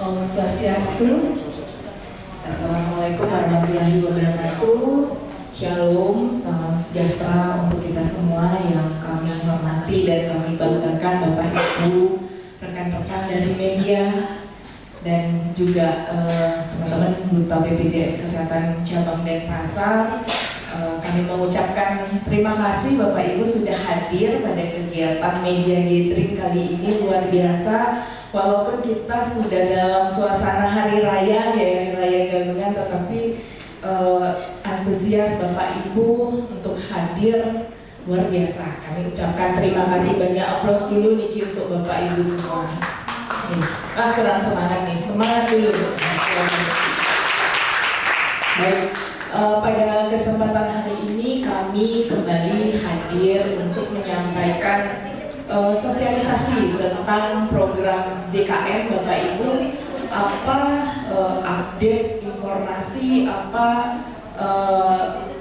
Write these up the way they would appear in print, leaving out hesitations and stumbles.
Om Swastiastu. Assalamualaikum warahmatullahi wabarakatuh. Shalom, salam sejahtera untuk kita semua yang kami hormati dan kami banggakan Bapak Ibu, rekan-rekan dari media dan juga teman-teman Duta BPJS Kesehatan Cabang Denpasar. Kami mengucapkan terima kasih Bapak Ibu sudah hadir pada kegiatan media gathering kali ini, luar biasa. Walaupun kita sudah dalam suasana hari raya, ya hari raya gabungan, tetapi antusias Bapak Ibu untuk hadir luar biasa. Kami ucapkan terima kasih banyak. Aplaus dulu Niki untuk Bapak Ibu semua. Kurang semangat nih, semangat dulu. Baik, pada kesempatan hari ini kami kembali hadir untuk menyampaikan sosialisasi tentang program JKN Bapak Ibu, apa update informasi, apa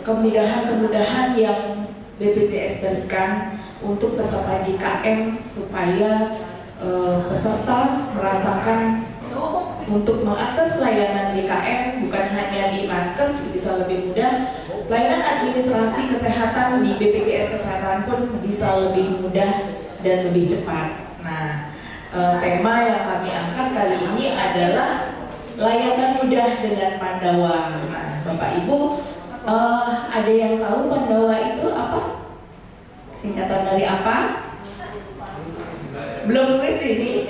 kemudahan-kemudahan yang BPJS berikan untuk peserta JKN supaya peserta merasakan untuk mengakses pelayanan JKN bukan hanya di Vaskes bisa lebih mudah, pelayanan administrasi kesehatan di BPJS Kesehatan pun bisa lebih mudah dan lebih cepat. Nah, tema yang kami angkat kali ini adalah layanan mudah dengan Pandawa. Nah, Bapak Ibu, ada yang tahu Pandawa itu apa? Singkatan dari apa? Belum kuis ini,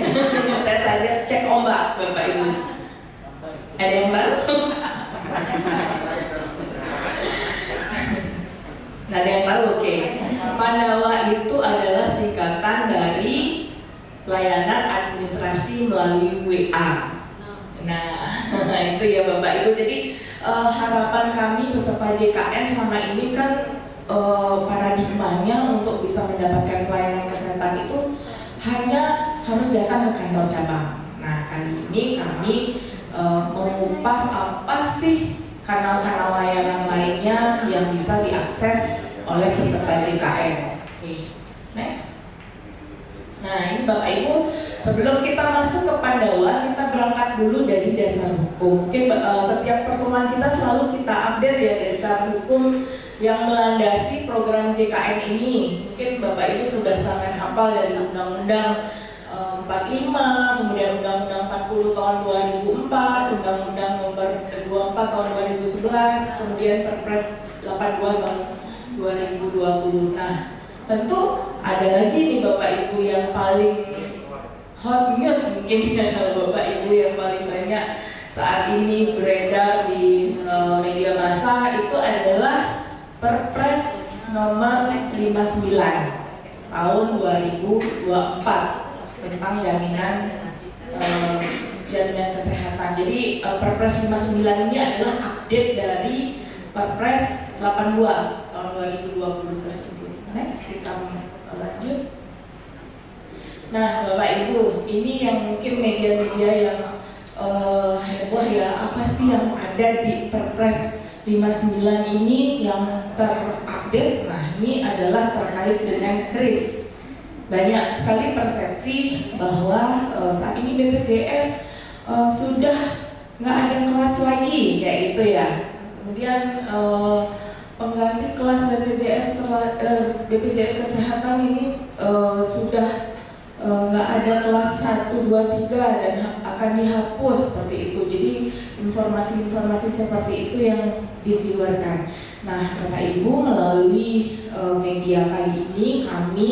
tes saja, cek ombak Bapak Ibu. Ada yang tahu? Nah, ada yang tahu? Oke. Pandawa itu adalah singkatan dari pelayanan administrasi melalui WA. Nah, itu ya Bapak Ibu. Jadi harapan kami peserta JKN selama ini kan paradigmanya untuk bisa mendapatkan pelayanan kesehatan itu hanya harus datang ke kantor cabang. Nah, kali ini kami mengupas apa sih kanal-kanal layanan lainnya yang bisa diakses oleh peserta JKN. Oke, next. Nah, ini Bapak Ibu, sebelum kita masuk ke Pandawa, kita berangkat dulu dari dasar hukum. Mungkin setiap pertemuan kita selalu kita update ya dasar hukum yang melandasi program JKN ini. Mungkin Bapak Ibu sudah sangat hafal dari Undang-Undang 45, kemudian Undang-Undang 40 tahun 2004, Undang-Undang nomor 24 tahun 2011, kemudian Perpres 82 tahun 2020. Nah, tentu ada lagi nih Bapak Ibu yang paling hot news mungkin ya, kalau Bapak Ibu yang paling banyak saat ini beredar di media massa itu adalah Perpres nomor 59 tahun 2024 tentang jaminan kesehatan. Jadi Perpres 59 ini adalah update dari Perpres 82 tahun 2020 tersebut. Next, kita lanjut. Nah, Bapak Ibu, ini yang mungkin media-media yang heboh ya, apa sih yang ada di Perpres 59 ini yang terupdate? Nah, ini adalah terkait dengan KRIS. Banyak sekali persepsi bahwa saat ini BPJS sudah nggak ada kelas lagi kayak gitu ya. Kemudian pengganti kelas BPJS Kesehatan ini sudah nggak ada kelas 1, 2, 3 dan akan dihapus seperti itu. Jadi informasi-informasi seperti itu yang disiarkan. Nah, Bapak Ibu, melalui media kali ini kami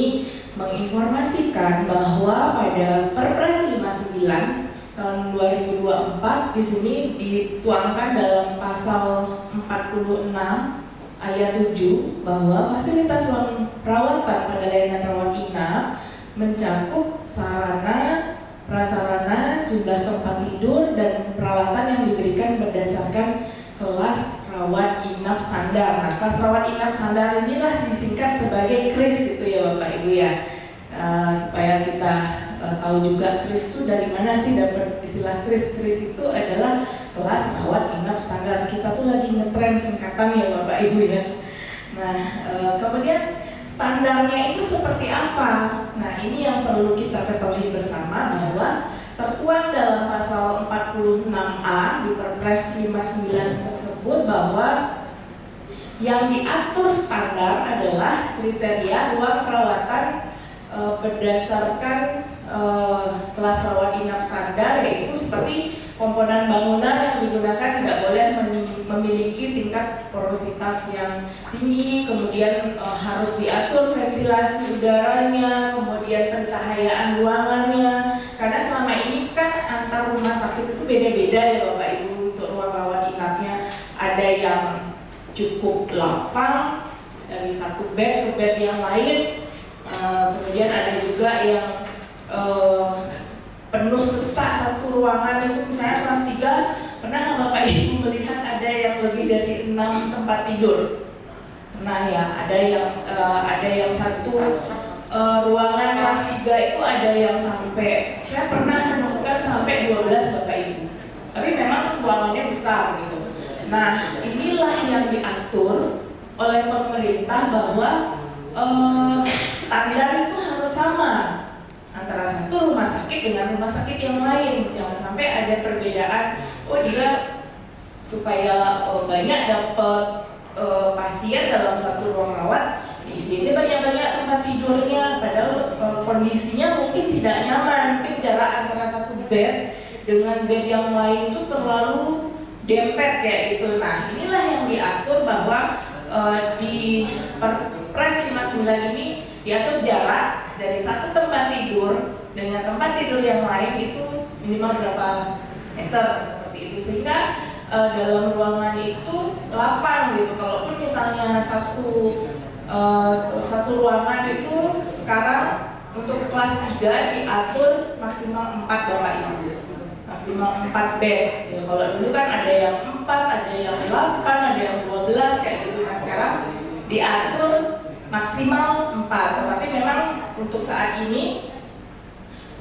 menginformasikan bahwa pada Perpres 59 tahun 2024 di sini dituangkan dalam pasal 46 ayat 7 bahwa fasilitas perawatan pada layanan rawat inap mencakup sarana, prasarana, jumlah tempat tidur dan peralatan yang diberikan berdasarkan kelas rawat inap standar. Nah, kelas rawat inap standar inilah disingkat sebagai KRIS itu ya Bapak Ibu ya. Supaya kita tahu juga KRIS itu dari mana sih dapat istilah KRIS. KRIS itu adalah kelas rawat inap standar. Kita tuh lagi ngetren singkatan ya Bapak Ibu ya. Nah, kemudian standarnya itu seperti apa? Nah, ini yang perlu kita ketahui bersama bahwa tertuang dalam pasal 46 36A di Perpres 59 tersebut bahwa yang diatur standar adalah kriteria ruang perawatan berdasarkan kelas rawat inap standar, yaitu seperti komponen bangunan yang digunakan tidak boleh memiliki tingkat porositas yang tinggi, kemudian harus diatur ventilasi udaranya, kemudian pencahayaan ruangannya, karena selama ini kan antar rumah sakit itu beda-beda ya Bapak Ibu untuk ruang rawat inapnya. Ada yang cukup lapang dari satu bed ke bed yang lain, kemudian ada juga yang penuh sesak satu ruangan itu, misalnya kelas 3 pernah Bapak Ibu melihat ada yang lebih dari 6 tempat tidur. Nah ya, ada yang satu ruangan kelas 3 itu ada yang sampai, saya pernah menemukan sampai 12 Bapak Ibu. Tapi memang ruangannya besar gitu. Nah, inilah yang diatur oleh pemerintah bahwa standar itu harus sama antara satu rumah sakit dengan rumah sakit yang lain. Jangan sampai ada perbedaan. Oh dia supaya banyak dapat pasien dalam satu ruang rawat, diisi aja banyak-banyak tempat tidurnya. Padahal kondisinya mungkin tidak nyaman. Mungkin jarak antara satu bed dengan bed yang lain itu terlalu dempet kayak gitu. Nah inilah yang diatur bahwa di Perpres 59 ini diatur jarak dari satu tempat tidur dengan tempat tidur yang lain itu minimal berapa meter seperti itu, sehingga dalam ruangan itu lapang gitu. Kalaupun misalnya satu ruangan itu sekarang untuk kelas 3 diatur maksimal 4 Bapak Ibu, maksimal 4 bed ya. Kalau dulu kan ada yang 4, ada yang 8, ada yang 12 kayak gitu. Nah sekarang diatur maksimal 4, tetapi memang untuk saat ini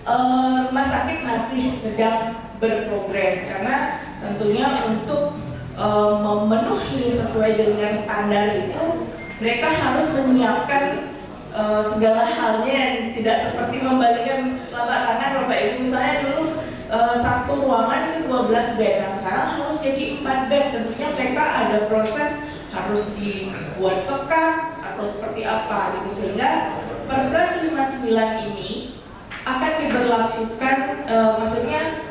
rumah sakit masih sedang berprogres, karena tentunya untuk memenuhi sesuai dengan standar itu mereka harus menyiapkan segala halnya yang tidak seperti membalikan telapak tangan Bapak Ibu. Misalnya dulu satu ruangan itu 12 bed, nah sekarang harus jadi 4 bed. Tentunya mereka ada proses harus dibuat sekat atau seperti apa gitu, sehingga Perpres 59 ini akan diberlakukan, maksudnya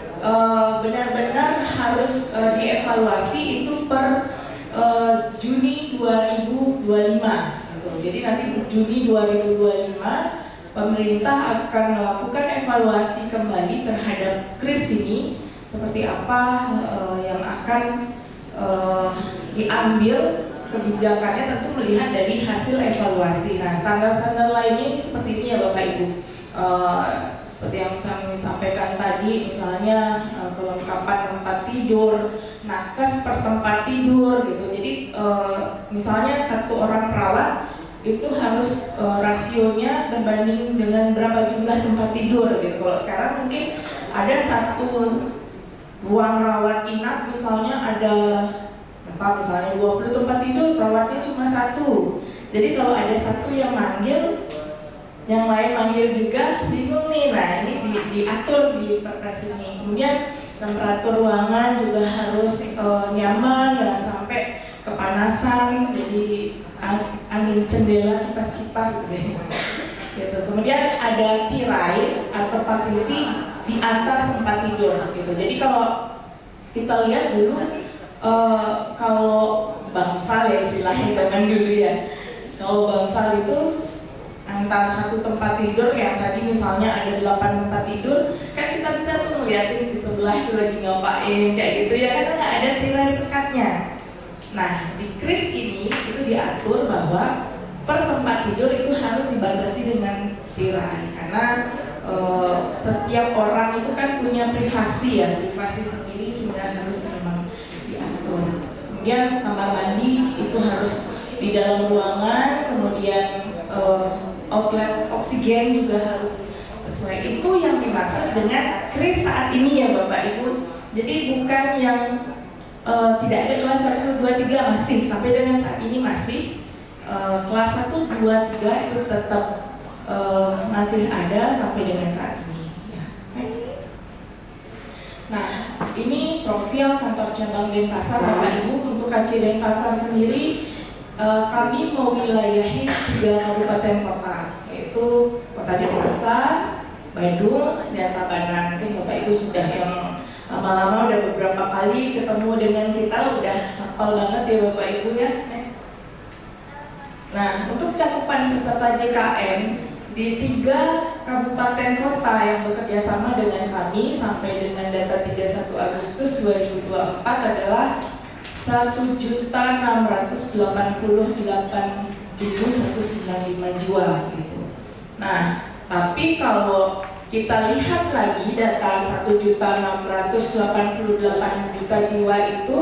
benar-benar harus dievaluasi itu per Juni 2025 gitu. Jadi nanti Juni 2025 pemerintah akan melakukan evaluasi kembali terhadap KRIS ini, seperti apa yang akan diambil kebijakannya, tentu melihat dari hasil evaluasi. Nah standar-standar lainnya ini seperti ini ya Bapak Ibu. Seperti yang saya sampaikan tadi, misalnya kelengkapan tempat tidur, nakes per tempat tidur gitu. Jadi misalnya satu orang perawat itu harus rasionya berbanding dengan berapa jumlah tempat tidur gitu. Kalau sekarang mungkin ada satu ruang rawat inap misalnya ada misalnya 20 tempat tidur, perawatnya cuma 1. Jadi kalau ada satu yang manggil, yang lain manggil juga, bingung nih. Nah ini diatur di Perpres ini. Kemudian temperatur ruangan juga harus nyaman, jangan sampai kepanasan, jadi angin jendela, kipas-kipas gitu. Kemudian ada tirai atau partisi di antar tempat tidur gitu. Jadi kalau kita lihat dulu, kalau bangsal ya istilahnya zaman dulu ya, kalau bangsal itu antar satu tempat tidur yang tadi misalnya ada 8 tempat tidur, kan kita bisa tuh ngeliatin di sebelah itu lagi ngapain kayak gitu ya, karena nggak ada tirai sekatnya. Nah di KRIS ini itu diatur bahwa per tempat tidur itu harus dibatasi dengan tirai, karena setiap orang itu kan punya privasi ya, privasi sendiri, sehingga harus memang diatur. Kemudian kamar mandi itu harus di dalam ruangan, kemudian outlet oksigen juga harus sesuai. Itu yang dimaksud dengan KRIS saat ini ya Bapak Ibu. Jadi bukan yang tidak ada kelas 1, 2, 3, masih sampai dengan saat ini masih kelas 1, 2, 3 itu tetap masih ada sampai dengan saat ini ya. Next. Nah ini profil kantor cabang Denpasar Bapak Ibu. Untuk KC Denpasar sendiri kami mewilayahi 3 kabupaten kota, yaitu Kota Denpasar, Badung, dan Tabanan. Mungkin Bapak Ibu sudah yang lama-lama udah beberapa kali ketemu dengan kita, udah hafal banget ya Bapak Ibu ya. Next. Nah, untuk cakupan peserta JKN di 3 kabupaten kota yang bekerja sama dengan kami sampai dengan data 31 Agustus 2024 adalah 1.688.195 jiwa gitu. Nah, tapi kalau kita lihat lagi data 1.688 juta jiwa itu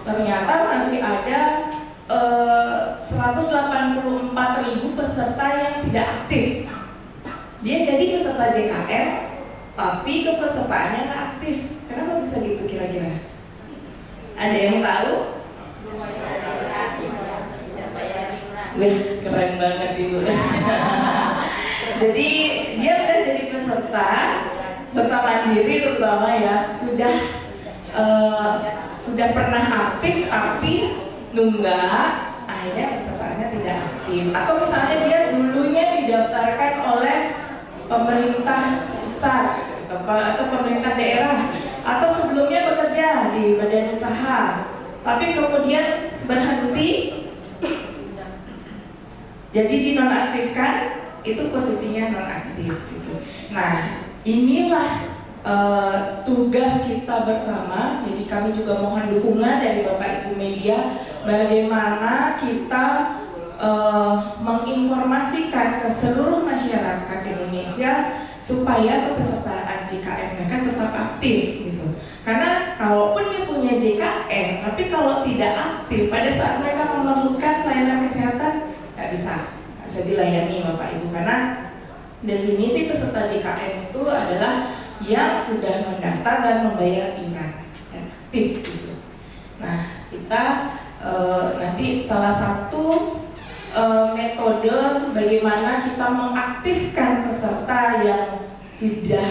ternyata masih ada 184.000 peserta yang tidak aktif. Dia jadi peserta JKN, tapi kepesertaannya nggak aktif. Kenapa bisa gitu kira-kira? Ada yang tahu? Wih, keren banget Ibu. Jadi dia udah jadi peserta mandiri terutama ya, sudah pernah aktif tapi nunggak, akhirnya pesertaannya tidak aktif. Atau misalnya dia dulunya didaftarkan oleh pemerintah pusat atau pemerintah daerah, atau sebelumnya bekerja di badan usaha, tapi kemudian berhenti, jadi dinonaktifkan, itu posisinya nonaktif gitu. Nah, inilah tugas kita bersama. Jadi kami juga mohon dukungan dari Bapak Ibu media, bagaimana kita menginformasikan ke seluruh masyarakat Indonesia supaya kepesertaan JKN mereka tetap aktif gitu. Karena kalaupun dia punya JKN, tapi kalau tidak aktif pada saat mereka memerlukan pelayanan kesehatan, nggak bisa dilayani Bapak Ibu. Karena definisi peserta JKN itu adalah yang sudah mendaftar dan membayar iuran dan aktif gitu. Nah, kita nanti salah satu metode bagaimana kita mengaktifkan peserta yang sudah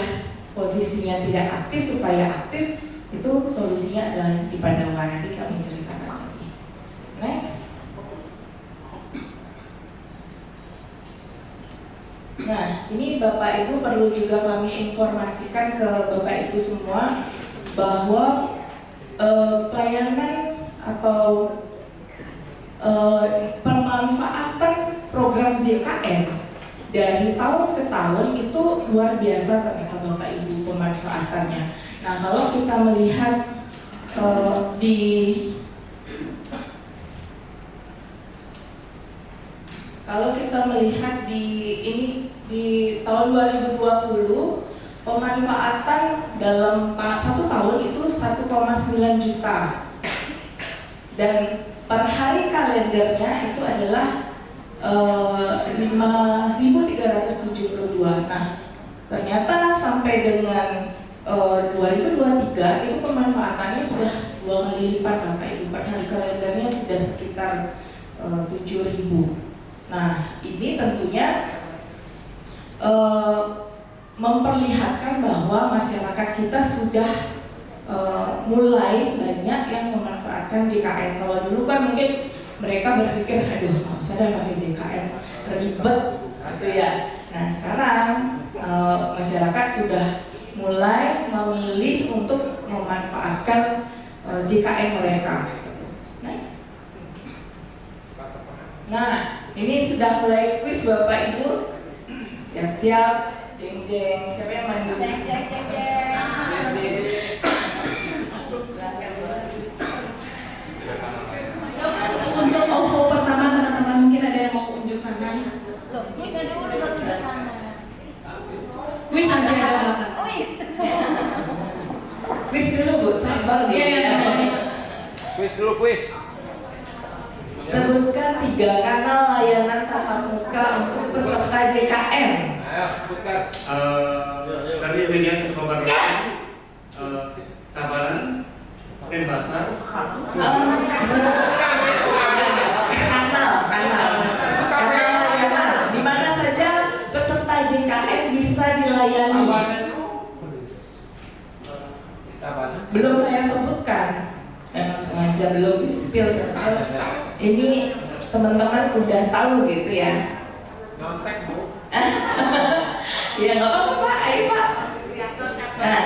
posisinya tidak aktif supaya aktif, itu solusinya adalah di Pandawa. Nanti kami ceritakan lagi. Next. Nah, ini Bapak Ibu perlu juga kami informasikan ke Bapak Ibu semua bahwa pelayanan atau pemanfaatan program JKN dari tahun ke tahun itu luar biasa ternyata Bapak Ibu pemanfaatannya. Nah, kalau kita melihat di tahun 2020 pemanfaatan dalam 1 tahun itu 1,9 juta, dan per hari kalendernya itu adalah 5.372. Nah, ternyata sampai dengan 2023 itu pemanfaatannya sudah 2 kali lipat Bapak Ibu. Per hari kalendernya sudah sekitar 7.000. Nah, ini tentunya memperlihatkan bahwa masyarakat kita sudah mulai banyak yang memanfaatkan JKN. Kalau dulu kan mungkin mereka berpikir, aduh nggak usah dah pakai JKN, ribet gitu ya. Nah, sekarang masyarakat sudah mulai memilih untuk memanfaatkan JKN mereka. Next. Nah, ini sudah mulai kuis Bapak Ibu. Siap-siap, jeng-jeng. Siapa yang mandi? Untuk OVO pertama teman-teman, mungkin ada yang mau unjuk tangan? Loh, bisa dulu baru unjuk tangan. Kuis nanti ada belakang. Oh iya. Kuis dulu Bu, sabar dia. Kuis dulu, kuis. Sebutkan 3 kanal layanan tatap muka untuk peserta JKN. Ayo, sebutkan. Kami media Sekobar Tabanan, Denpasar. Kanal layanan. Di mana saja peserta JKN bisa dilayani. Tabanan. belum saya sebutkan, memang sengaja belum di spill ini teman-teman udah tahu gitu ya. Nyontek Bu. Ya nggak apa-apa Pak, ayo Pak. Nah,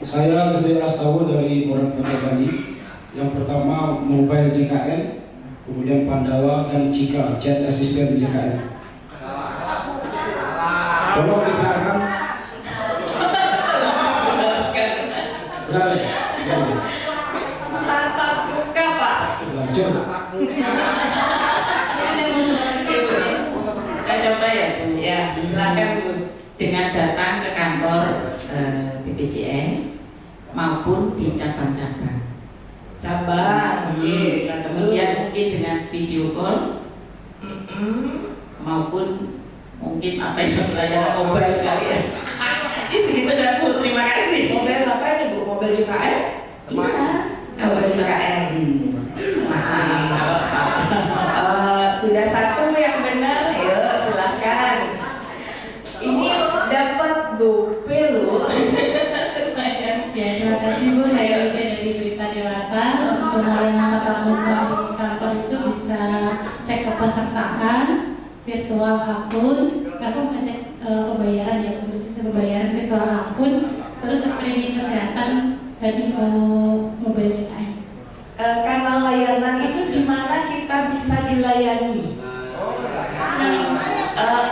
Saya Gede Astawa dari Koran Kota Bali. Yang pertama Mobile JKN, kemudian Pandawa dan Cika Chat Assistant JKN. Tolong dibenarkan. Benar. tatap muka Pak. Belajar. Ada yang mau coba lagi? Saya coba ya Bu. Ya, silakan Bu. Dengan datang ke kantor BPJS maupun di cabang-cabang. Cabang, oke. Kemudian mungkin dengan video call maupun mungkin apa yang pelayanan mobile kali ya. Itu dan Bu, terima kasih. Mobil apa ini Bu? Mobil JKN? Iya. Mobil JKN. Maaf, kalau salah. Sudah satu yang benar, yuk silakan. Ini dapat GoPay loh. Lumayan. Ya, terima kasih Bu. Saya Ibe dari Berita Dewata. Untuk layanan tatap muka di kantor itu bisa cek kepesertaan, virtual akun, aku ngecek pembayaran ya, khususnya pembayaran virtual akun, terus screening kesehatan dan info mobil JKN. Kanal layanan itu di mana kita bisa dilayani.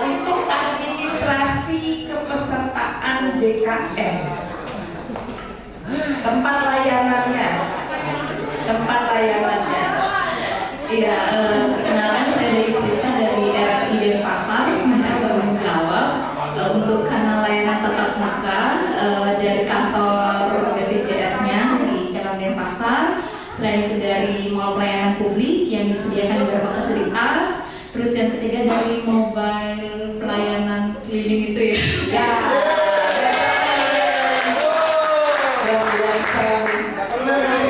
Untuk administrasi kepesertaan JKN, tempat layanannya. Iya, perkenalkan saya dari Krista dari RRI Denpasar, mencoba menjawab untuk kanal layanan tatap muka dari kantor BPJS-nya di Cabang Denpasar. Selain itu dari mall pelayanan publik yang disediakan beberapa fasilitas. Terus yang ketiga dari mobile pelayanan keliling itu ya. Ya.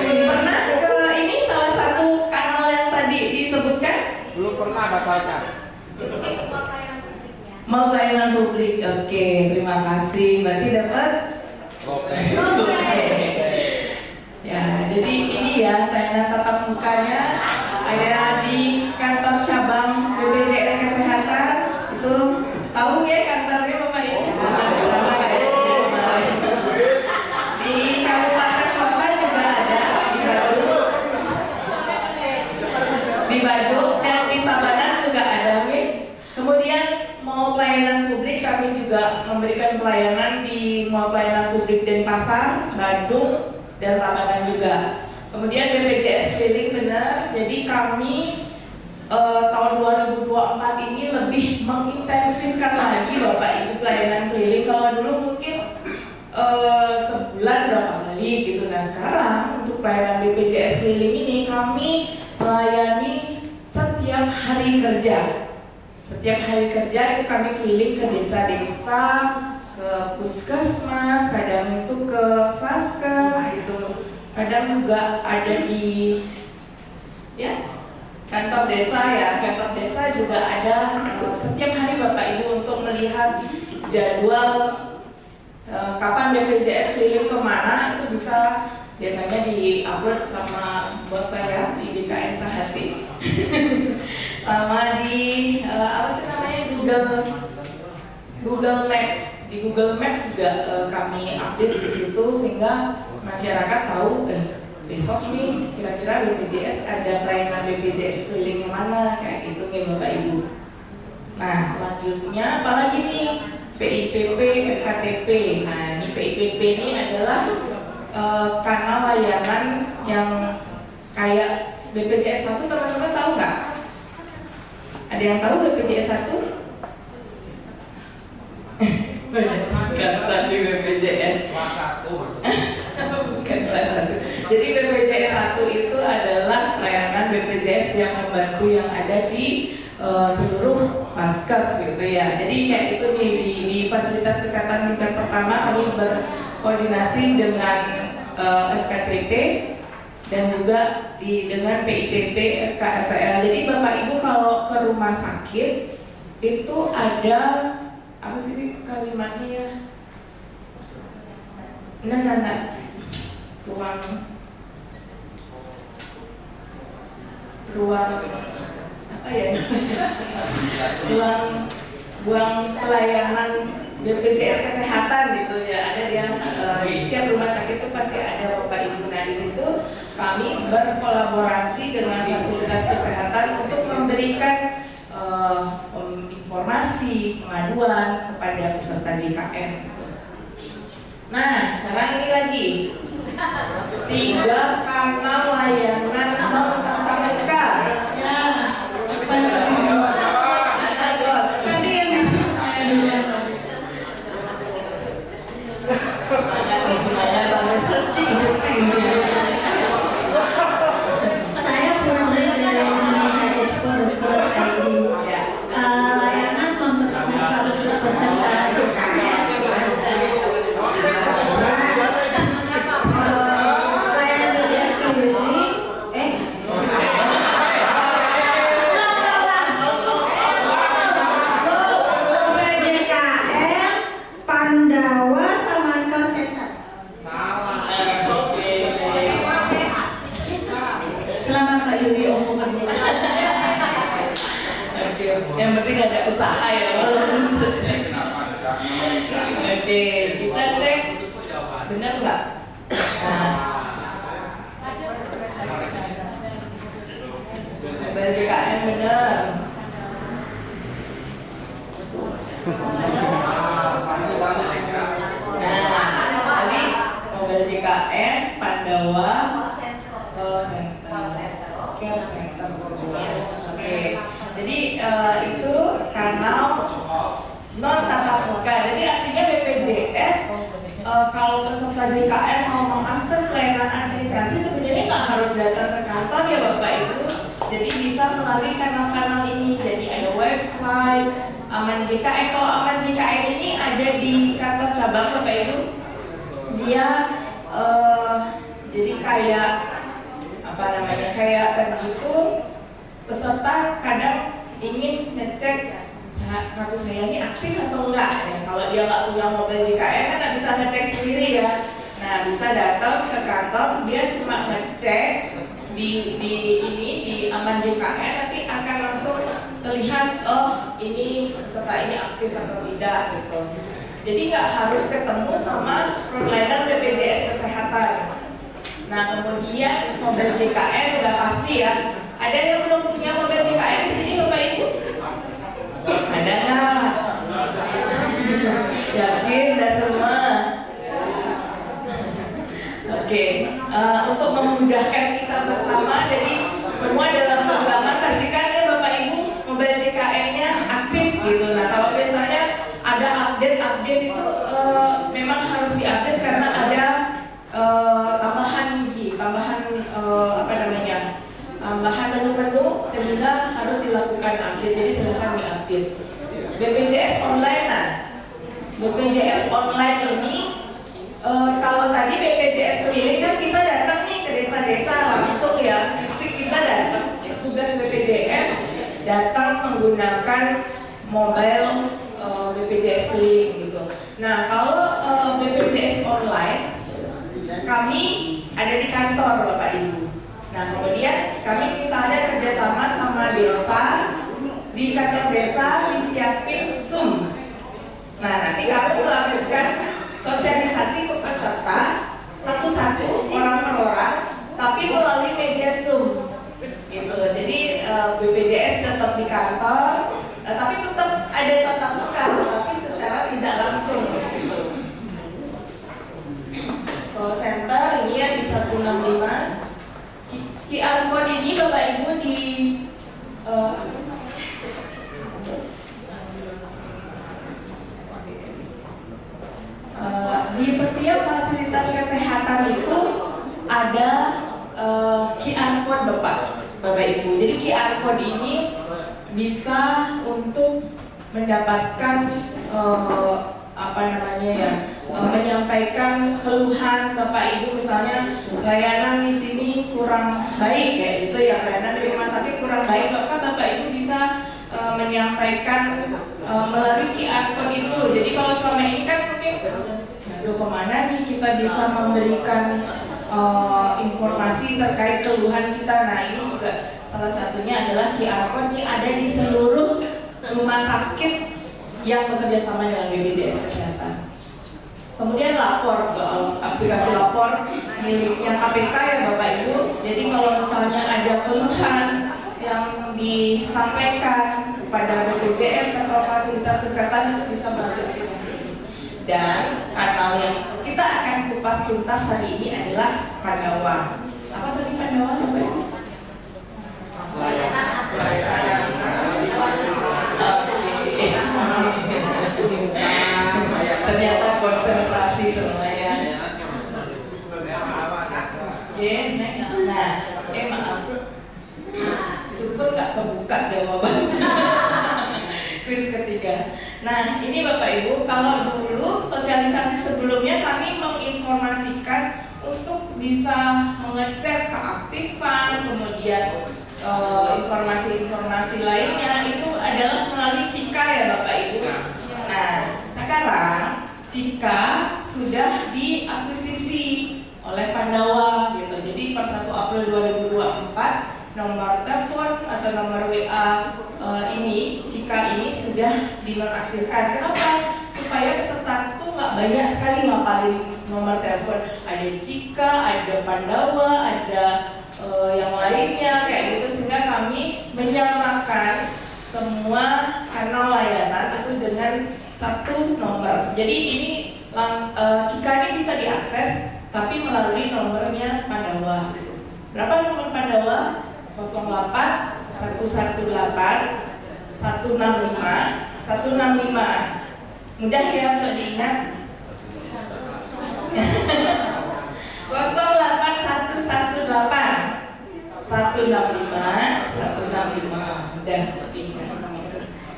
Pernah ke ini salah satu kanal yang tadi disebutkan? Belum pernah batalkan. Mall pelayanan publik. Oke, terima kasih. Berarti dapat. Oke. Ya, jadi ini ya pelayanan tatap mukanya ada di kantor cabang BPJS Kesehatan. Itu tahu ya kantornya Bapak Ibu? Sama kayak di kabupaten kota juga ada di Badung dan di Tabanan juga ada nih. Kemudian mall pelayanan publik kami juga memberikan pelayanan di mall pelayanan publik Denpasar, Badung dan Tabanan juga. Kemudian BPJS keliling benar. Jadi kami tahun 2024 ini lebih mengintensifkan lagi Bapak Ibu pelayanan keliling. Kalau dulu mungkin sebulan berapa kali gitu. Nah sekarang untuk pelayanan BPJS keliling ini kami melayani setiap hari kerja. Setiap hari kerja itu kami keliling ke desa-desa, ke puskesmas, kadang itu ke vaskes gitu. Kadang juga ada di kantor desa ya. Kantor desa juga ada setiap hari Bapak Ibu untuk melihat jadwal kapan BPJS keliling kemana, itu bisa biasanya di-upload sama bos saya di JKN Sahati. Sama di apa sih namanya Google Maps. Di Google Maps juga kami update di situ sehingga masyarakat tahu besok nih kira-kira BPJS ada pelayanan BPJS keliling kemana kayak gitu nih Bapak Ibu. Nah selanjutnya apalagi nih PIPP, FKTP. Nah ini PIPP ini adalah kanal layanan yang kayak BPJS 1, teman-teman tahu nggak? Ada yang tahu BPJS 1? Banyak singkatan di BPJS. Kelas 1 maksudnya. Bukan kelas 1. Jadi BPJS 1 itu adalah layanan BPJS yang membantu yang ada di seluruh vaskes gitu ya. Jadi kayak itu nih di fasilitas kesehatan tingkat pertama kami berkoordinasi dengan FKTP dan juga dengan PIPP, FKRTL. Jadi Bapak Ibu kalau ke rumah sakit itu ada apa sih kalimatnya ya? Nah. ruang apa ya ruang pelayanan BPJS kesehatan gitu ya, ada dia di setiap rumah sakit itu pasti ada Bapak Ibu. Nah di situ kami berkolaborasi dengan fasilitas kesehatan untuk memberikan informasi, pengaduan kepada peserta JKN. Nah sekarang ini lagi 3 kanal layanan non tatap muka. Ya, pada tadi yang di saya duluan. Makanya semuanya sampai searching. Saya Putri dari Indonesia Expo.co.id. Ya. Layanan non tatap muka untuk peserta JKN. Layanan BPJS keliling. JKN, Pandawa sama call center. Selamat Pak Yudi omongan. Oke, yang penting ada usaha ya walaupun searching. Oke, kita cek benar nggak? Nah, mobile JKN benar. Nah, tadi mobile JKN, Pandawa, call center, care center. Oke, jadi itu kanal non tatap muka. Jadi artinya BPJS kalau peserta JKN mau mengakses pelayanan administrasi sebenarnya nggak harus datang ke kantor ya Bapak Ibu. Jadi bisa melalui kanal-kanal ini. Jadi ada website Aman JKN. Kalau Aman JKN ini ada di kantor cabang Bapak Ibu. Dia jadi kayak apa namanya, kayak tadi itu peserta kadang ingin ngecek kartu saya ini aktif atau enggak ya. Kalau dia nggak punya mobile JKN kan nggak bisa ngecek sendiri ya. Nah bisa datang ke kantor, dia cuma ngecek di Aman JKN, nanti akan langsung terlihat oh ini peserta ini aktif atau tidak gitu. Jadi nggak harus ketemu sama frontliner BPJS kesehatan. Nah kemudian mobile JKN udah pasti ya. Ada yang belum punya mobile JKN di sini Bapak Ibu? Ada nggak? Yakin udah semua? Oke, untuk memudahkan kita bersama, jadi semua dalam genggaman pastikan ya Bapak Ibu mobile JKN-nya aktif gitu. Nah kalau biasanya ada update itu memang harus diupdate karena ada tambahan gigi, tambahan tambahan menu-menu sehingga harus dilakukan update. Jadi silakan diupdate. BPJS online, nah BPJS online ini kalau tadi BPJS keliling kan kita datang nih ke desa-desa langsung ya, fisik kita datang, petugas BPJS datang menggunakan mobile BPJS keliling gitu. Nah kalau BPJS online kami ada di kantor Bapak Ibu. Nah kemudian kami misalnya kerjasama sama desa, di kantor desa disiapin Zoom. Nah nanti kami melakukan sosialisasi ke peserta satu-satu, orang per orang, tapi melalui media Zoom gitu. Jadi BPJS tetap di kantor, tapi tetap ada tatap muka, tetapi secara tidak langsung gitu. Call center ini yang di 165. QR code ini Bapak Ibu di di setiap fasilitas kesehatan itu ada QR code Bapak Ibu. Jadi QR code ini bisa untuk mendapatkan menyampaikan keluhan Bapak Ibu, misalnya layanan di sini kurang baik kayak gitu ya, layanan di rumah sakit kurang baik, maka Bapak Ibu bisa menyampaikan melalui QR code itu. Jadi kalau selama ini kan mungkin aduh kemana nih kita bisa memberikan informasi terkait keluhan kita. Nah, ini juga salah satunya adalah QR Code ini ada di seluruh rumah sakit yang bekerja sama dengan BPJS Kesehatan. Kemudian lapor, aplikasi lapor miliknya KPK ya Bapak Ibu. Jadi kalau misalnya ada keluhan yang disampaikan kepada BPJS atau fasilitas kesehatan itu bisa melalui aplikasi ini. Dan kanal yang kita akan kupas tuntas hari ini adalah Pandawa. Apa tadi Pandawa Bapak Ibu? Ternyata konsentrasi semua ya. Oke, next. Nah, maaf. Syukur nggak kebuka jawaban. Quiz ketiga. Nah, ini Bapak Ibu, kalau dulu sosialisasi sebelumnya kami menginformasikan untuk bisa mengecek keaktifan, kemudian informasi-informasi lainnya itu adalah melalui Cika ya Bapak Ibu. Nah, sekarang Cika sudah diakuisisi oleh Pandawa gitu. Jadi per 1 April 2024 nomor telepon atau nomor WA ini Cika ini sudah dinonaktifkan. Kenapa? Supaya peserta tuh nggak banyak sekali ngapalin nomor telepon. Ada Cika, ada Pandawa, ada yang lainnya kayak gitu, sehingga kami menyamakan semua kanal layanan itu dengan satu nomor. Jadi ini Cika ini bisa diakses tapi melalui nomornya Pandawa. Berapa nomor Pandawa? 08 118 165 165. Mudah ya untuk diingat. 08118 165 165. Mudah untuk diingat.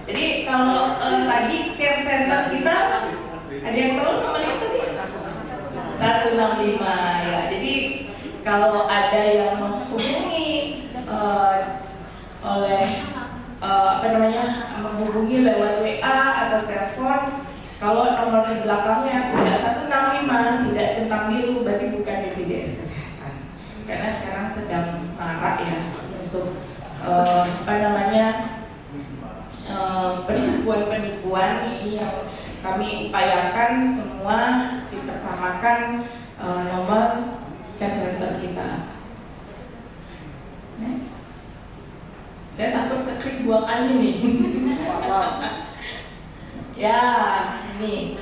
Jadi kalau tadi care center kita ada yang tahu nomornya tadi? 165 ya. Jadi kalau ada yang menghubungi menghubungi lewat WA atau telepon, kalau nomor di belakangnya tidak 165, tidak centang biru, berarti bukan BPJS Kesehatan. Karena sekarang sedang marak ya untuk penipuan ini yang kami upayakan semua dipersamakan nomor care center kita. Next. Saya takut keklik 2 kali nih. Ya, ini.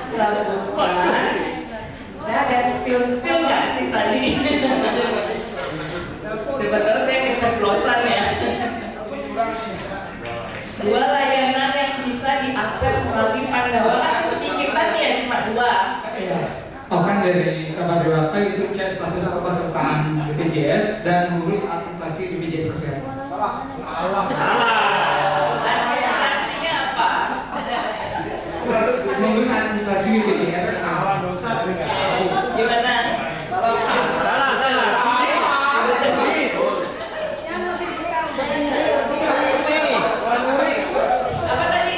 Sebutkan. Saya ada spill nggak sih tadi? Siapa tahu saya keceplosan ya. 2 layanan yang bisa diakses melalui Pandawa kan sedikitan ya, cuma 2. Iya. Oh kan dari kabar Dewata itu cek status kepesertaan BPJS dan mengurus administrasi BPJS Kesehatan. Administrasinya apa? Mengurus administrasi BPJS Kesehatan. Gimana? Apa tadi?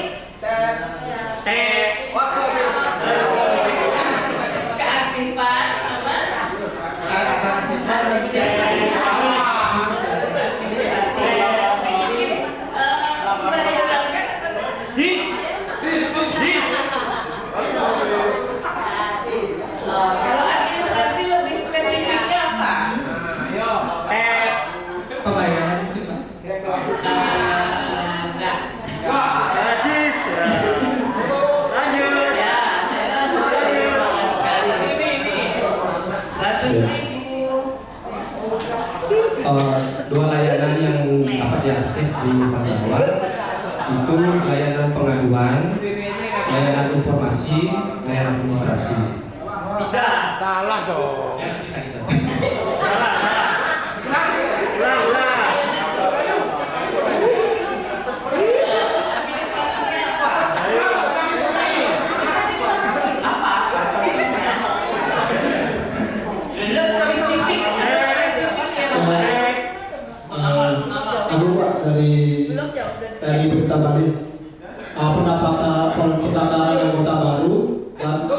Keaktifan sama administrasi. Mungkin bisa dijelaskan atau kalau administrasi lebih spesifiknya apa? Pelayanan mungkin Pak. Enggak. Ya, 100.000. 2 layanan yang dapat diakses di Pandawa itu layanan pengaduan, layanan informasi, layanan administrasi. Tidak. Salah dong. Administrasinya apa? Apa contohnya? Belum spesifik, ada spesifiknya Bapak. Aku Pak dari Berita Bali. Pendaftaran anggota baru dan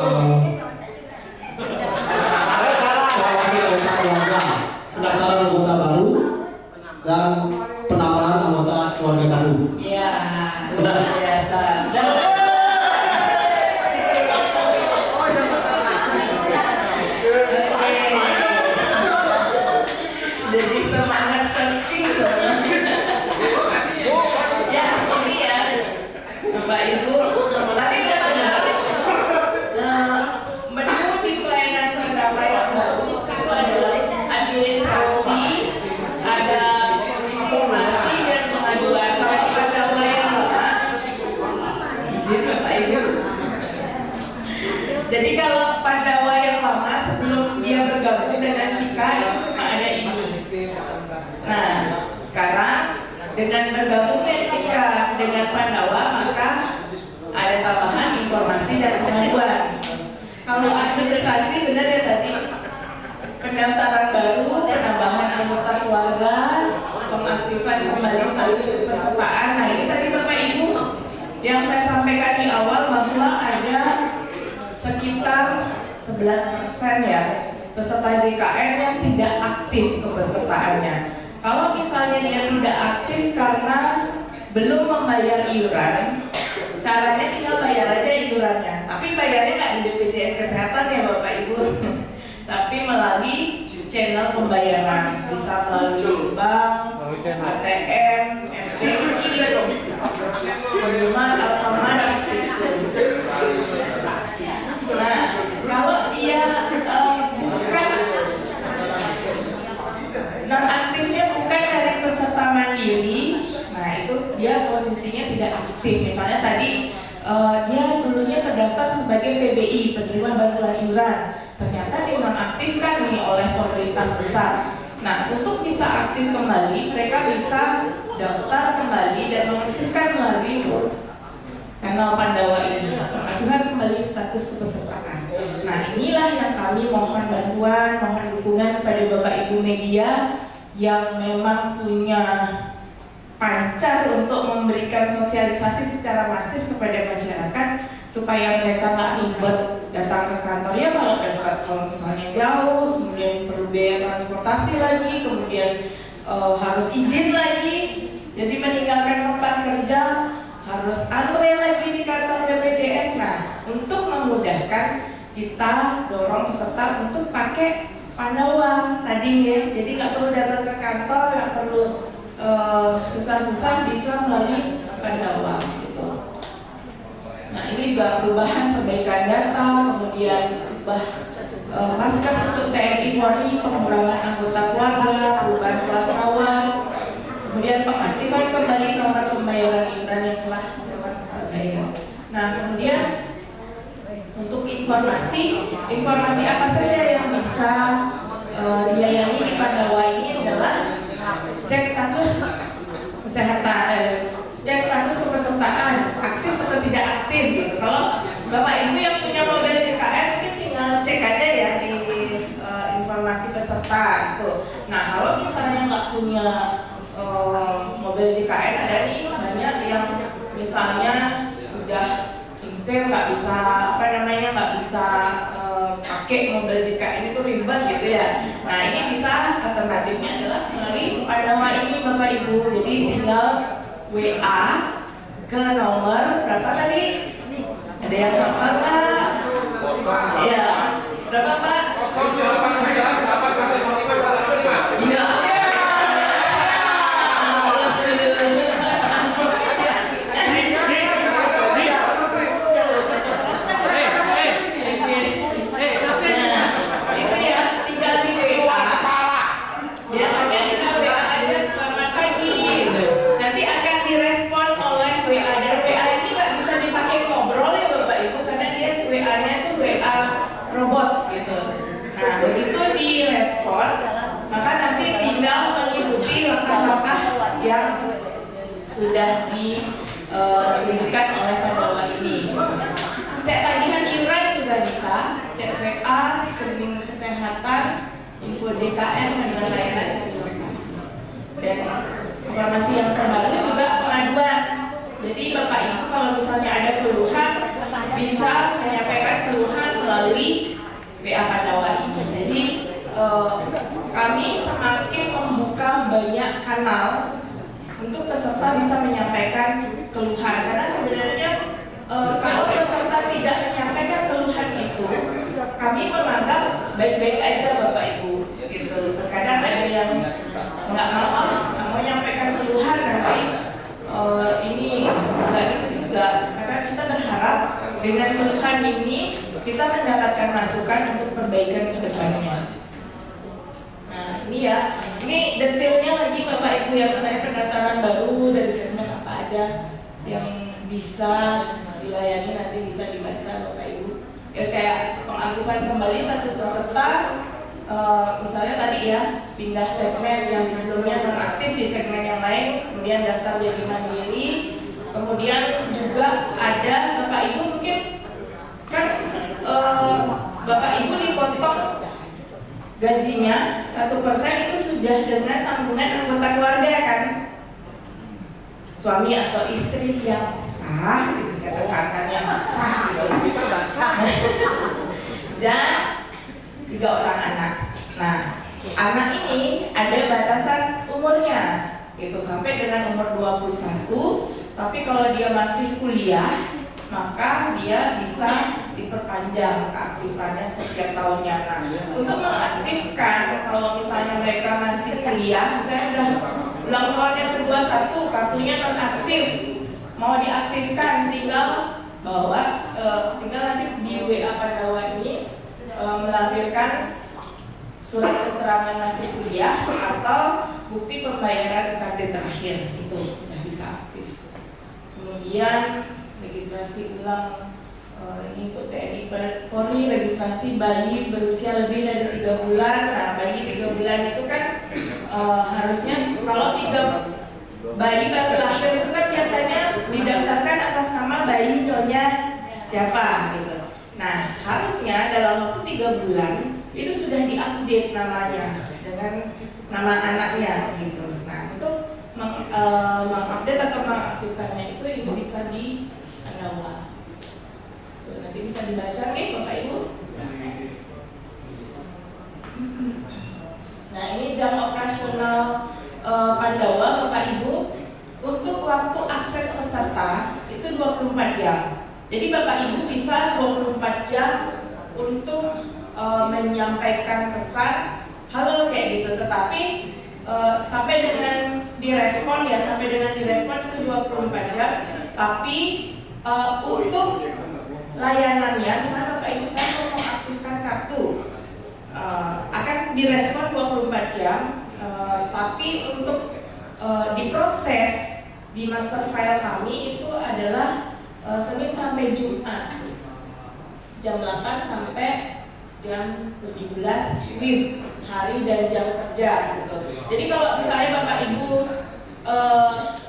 Jadi kalau Pandawa yang lama sebelum dia bergabung dengan Cika itu cuma ada ini. Nah, sekarang dengan bergabungnya Cika dengan Pandawa maka ada tambahan informasi dan pengaduan. Kalau administrasi benar ya tadi, pendaftaran baru, penambahan anggota keluarga, pengaktifan kembali status kepesertaan. Nah ini tadi Bapak Ibu yang saya sampaikan di awal bahwa ada sekitar 11% ya peserta JKN yang tidak aktif kepesertaannya. Kalau misalnya dia tidak aktif karena belum membayar iuran, caranya tinggal bayar aja iurannya. Tapi bayarnya nggak di BPJS Kesehatan ya Bapak Ibu, tapi melalui channel pembayaran, bisa melalui bank, ATM, M-Banking, Alfamart, Nah, kalau dia bukan nonaktifnya bukan dari peserta mandiri, nah itu dia posisinya tidak aktif. Misalnya tadi dia dulunya terdaftar sebagai PBI, penerima bantuan iuran, ternyata dinonaktifkan nih oleh pemerintah pusat. Nah, untuk bisa aktif kembali, mereka bisa daftar kembali dan mengaktifkan melalui kanal Pandawa ini, pengaktifan kembali status kepesertaan. Nah, inilah yang kami mohon bantuan, mohon dukungan kepada Bapak Ibu media yang memang punya pancar untuk memberikan sosialisasi secara masif kepada masyarakat supaya mereka nggak ribet datang ke kantor ya kalau misalnya jauh, kemudian perlu biaya transportasi lagi, kemudian harus izin lagi, jadi meninggalkan tempat kerja harus antre lagi di kantor BPJS. Nah, untuk memudahkan kita dorong peserta untuk pakai Pandawa tadi ya, jadi nggak perlu datang ke kantor, nggak perlu susah-susah, bisa melalui Pandawa gitu. Nah, ini juga perubahan perbaikan data, kemudian ubah Paskas untuk TNI Polri, pengurangan anggota keluarga, perubahan kelas rawat, kemudian pengaktifan kembali nomor pembayaran iuran yang telah lewat sisa bayar. Nah, kemudian untuk informasi apa saja yang bisa dilayani di Pandawa ini adalah cek status kesehatan, cek status kepesertaan, aktif atau tidak aktif gitu. Kalau Bapak Ibu yang punya mobil JKN mungkin tinggal cek aja ya di informasi peserta gitu. Nah, kalau misalnya nggak punya mobil JKN, ada nih banyak yang misalnya sudah tingsil nggak bisa nggak bisa pakai mobil JKN itu ribet gitu ya. Nah, ini bisa alternatifnya adalah melalui Pandawa ini Bapak Ibu. Jadi tinggal WA ke nomor berapa tadi? Ada yang hafal Pak? Iya. Berapa Pak? 0818 Iya. Robot gitu. Nah, begitu direspon, maka nanti tinggal mengikuti langkah-langkah yang sudah ditunjukkan oleh Pandawa ini. Cek tagihan iuran juga bisa, cek WA, screening kesehatan, info JKN dan layanan cari lokasi. Dan informasi yang terbaru juga pengaduan. Jadi Bapak Ibu kalau misalnya ada keluhan bisa menyampaikan keluhan melalui WA Pandawa ini. Jadi kami semakin membuka banyak kanal untuk peserta bisa menyampaikan keluhan, karena sebenarnya kalau peserta tidak menyampaikan keluhan itu, kami menganggap baik-baik aja Bapak Ibu gitu. Terkadang ada yang nggak mau nyampaikan keluhan, nanti ini nggak gitu juga, karena kita berharap dengan keluhan ini kita mendapatkan masukan untuk perbaikan ke depannya. Nah, ini ya, ini detailnya lagi Bapak Ibu yang saya pendaftaran baru dari segmen apa aja yang bisa dilayani, nanti bisa dibaca Bapak Ibu. Ya kayak mengaktifkan kembali status peserta, misalnya tadi ya, pindah segmen yang sebelumnya nonaktif di segmen yang lain, kemudian daftar jadi mandiri. Kemudian juga ada Bapak Ibu mungkin kan Bapak Ibu dipotong gajinya 1% itu sudah dengan tanggungan anggota keluarga kan, suami atau istri yang sah, gitu saya tekankan yang sah gitu, dan 3 orang anak. Nah, anak ini ada batasan umurnya, itu sampai dengan umur 21. Tapi kalau dia masih kuliah, maka dia bisa diperpanjang keaktifannya setiap tahunnya. Nah, untuk mengaktifkan, kalau misalnya mereka masih kuliah, misalnya udah ulang tahun yang ke-21, kartunya nonaktif, mau diaktifkan, tinggal nanti di WA Pandawa ini melampirkan surat keterangan masih kuliah atau bukti pembayaran UKT terakhir, itu udah bisa aktif. Kemudian registrasi ulang ini untuk TNI Polri, registrasi bayi berusia lebih dari 3 bulan. Nah, bayi 3 bulan itu kan harusnya kalau 3 bayi baru lahir itu kan biasanya didaftarkan atas nama bayi nyonya siapa gitu. Nah, harusnya dalam waktu 3 bulan itu sudah diupdate namanya dengan nama anaknya gitu. Nah, untuk mengupdate atau mengaktifkannya itu bisa di Pandawa. Nanti bisa dibaca Bapak Ibu. Nah, ini jam operasional Pandawa Bapak Ibu. Untuk waktu akses peserta itu 24 jam. Jadi Bapak Ibu bisa 24 jam untuk menyampaikan pesan halo kayak gitu, tetapi sampai dengan direspon itu 24 jam. Tapi untuk layanannya, misalnya Bapak Ibu saya mau mengaktifkan kartu, akan direspon 24 jam, tapi untuk diproses di master file kami itu adalah Senin sampai Jumat jam 8 sampai jam 17 WIB, hari dan jam kerja gitu. Jadi kalau misalnya Bapak Ibu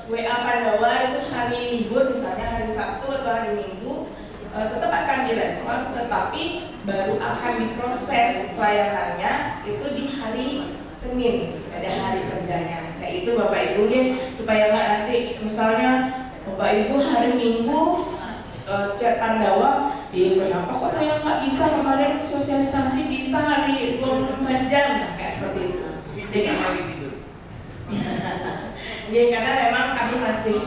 WA Pandawa itu hari libur, misalnya hari Sabtu atau hari Minggu, tetap akan direspon, tetapi baru akan diproses pelayanannya itu di hari Senin, ada hari kerjanya. Kayak itu Bapak Ibu ya, supaya nggak nanti misalnya Bapak Ibu hari Minggu chat Pandawa, kenapa kok saya nggak bisa, kemarin sosialisasi bisa hari 24 jam, nah, kayak seperti itu. Jadi ya, karena memang kami masih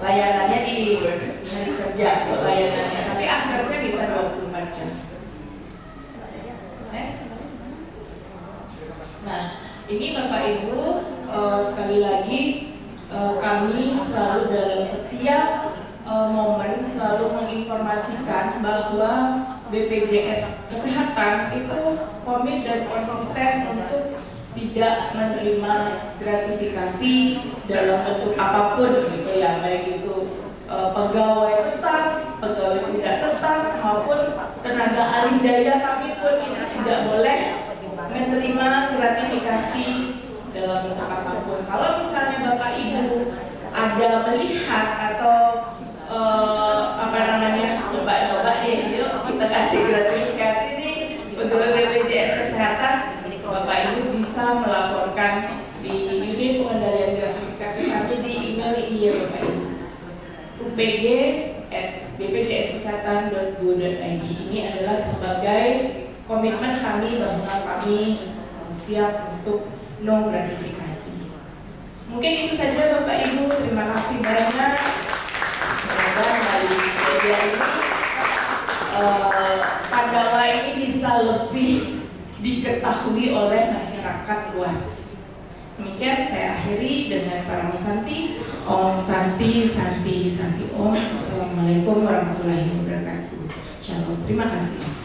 layanannya di hari kerja untuk layanannya, tapi aksesnya bisa 24 jam. Next. Nah, ini Bapak Ibu sekali lagi kami selalu dalam setiap momen selalu menginformasikan bahwa BPJS Kesehatan itu komit dan konsisten untuk tidak menerima gratifikasi dalam bentuk apapun gitu ya, baik itu pegawai tetap, pegawai tidak tetap maupun tenaga ahli daya, kami pun itu tidak boleh menerima gratifikasi dalam bentuk apapun. Kalau misalnya Bapak Ibu ada melihat atau nyoba deh, yuk kita kasih gratifikasi nih pegawai BPJS Kesehatan, Bapak Ibu bisa melaporkan di unit pengendalian gratifikasi kami di email ini ya Bapak Ibu, upg@bpjskesehatan.go.id. Ini adalah sebagai komitmen kami bahwa kami siap untuk no gratifikasi. Mungkin itu saja Bapak Ibu, terima kasih banyak. Semoga dari media ini Pandawa ini bisa lebih diketahui oleh masyarakat luas. Demikian saya akhiri dengan para Santi. Om Santi, Santi, Santi Om. Assalamualaikum warahmatullahi wabarakatuh. Shalom. Terima kasih.